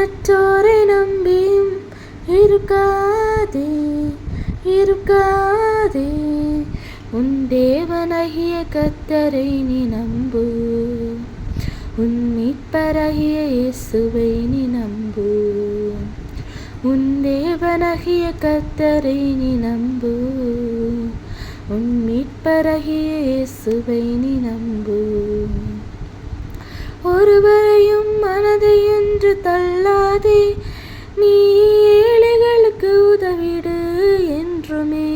மற்றோரை நம்பியும் இருக்காதே இருக்காதே. உன் தேவனாகிய கர்த்தரை நீ நம்பு, உன் மீட்பராகிய இயேசுவை நீ நம்பு. உன் தேவனாகிய கர்த்தரை நீ நம்பு, உன் மீட்பராகிய இயேசுவை நீ நம்பு. ஒருவரையும் மனதை என்று தள்ளாதே, நீ ஏழைகளுக்கு உதவிடு என்றுமே.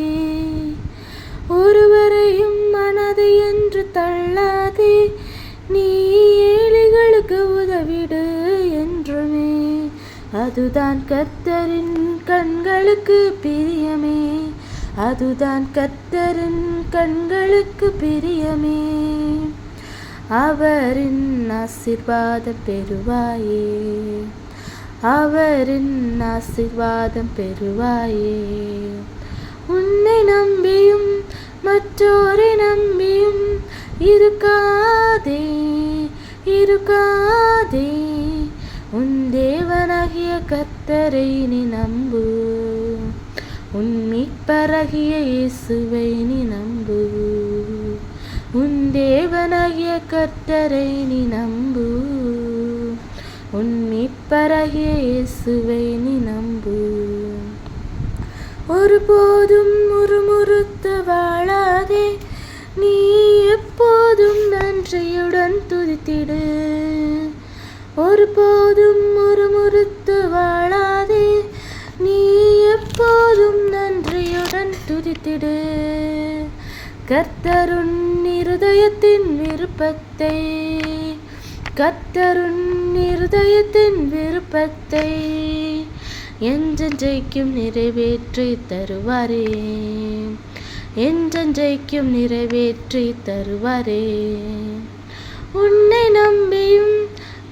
ஒருவரையும் மனதை என்று தள்ளாதே, நீ ஏழைகளுக்கு உதவிடு என்றுமே. அதுதான் கர்த்தரின் கண்களுக்கு பிரியமே, அதுதான் கர்த்தரின் கண்களுக்கு பிரியமே. அவரின் ஆசீர்வாதம் பெறுவாயே, அவரின் ஆசீர்வாதம் பெறுவாயே. உன்னை நம்பியும் மற்றோரை நம்பியும் இருக்காதே இருக்காதே. உன் தேவனாகிய கர்த்தரை நீ நம்பு, உன் மீட்பராகிய இயேசுவை நீ நம்பு. உன் தேவனாகிய கர்த்தரை நீ நம்பு, உன் மீட்பராகிய இயேசுவை நீ நம்பு. ஒருபோதும் முறுமுறுத்து வாழாதே, நீ எப்போதும் நன்றியுடன் துதித்திடு. ஒருபோதும் முறுமுறுத்து வாழாதே, நீ எப்போதும் நன்றியுடன் துதித்திடு. கர்த்தருன் இருதயத்தின் விருப்பத்தை, கர்த்தருன் இருதயத்தின் விருப்பத்தை என்றென்றைக்கும் நிறைவேற்றி தருவாரே, என்றென்றைக்கும் நிறைவேற்றி தருவாரே. உன்னை நம்பியும்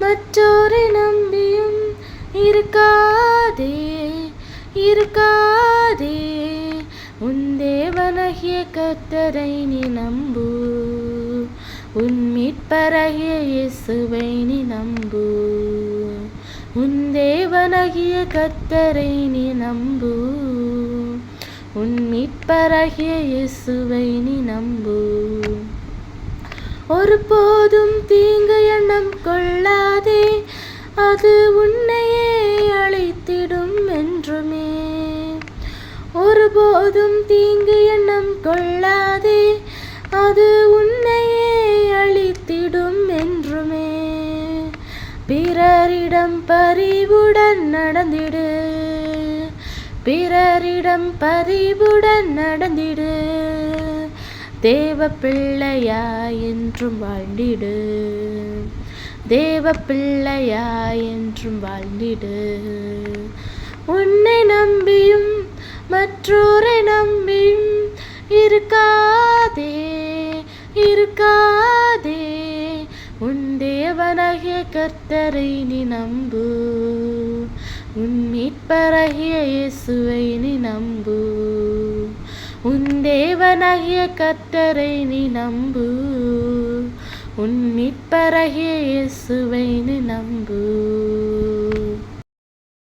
மற்றோரை நம்பியும் இருக்காதே இருக்காதே. உன் தேவனாகிய கர்த்தரை நீ நம்பு, உன் மீட்பராகிய இயேசுவை நீ நம்பு. உன் தேவனாகிய கர்த்தரை நீ நம்பு, உன் மீட்பராகிய இயேசுவை நீ நம்பு. ஒருபோதும் தீங்கு எண்ணம் கொள்ளாதே, அது உன்னையே அழித்திடும் என்றுமே. ஒருபோதும் தீங்கு எண்ணம் கொள்ளாதே, அது உன்னையே அழித்திடும் என்றுமே. பிறரிடம் பரிவுடன் நடந்திடு, பிறரிடம் பரிவுடன் நடந்திடு. தேவ பிள்ளையாய் என்றும் வாழ்ந்திடு, தேவ பிள்ளையாய் என்றும் வாழ்ந்திடு. உன்னை நம்பியும் மற்றோரை நம்பியும் இருக்காதே இருக்காதே. உன் தேவனாகிய கர்த்தரை நீ நம்பு, உன் மீட்பராகிய இயேசுவை நீ நம்பு. உன் தேவனாகிய கர்த்தரை நீ நம்பு, உன் மீட்பராகிய இயேசுவை நீ நம்பு.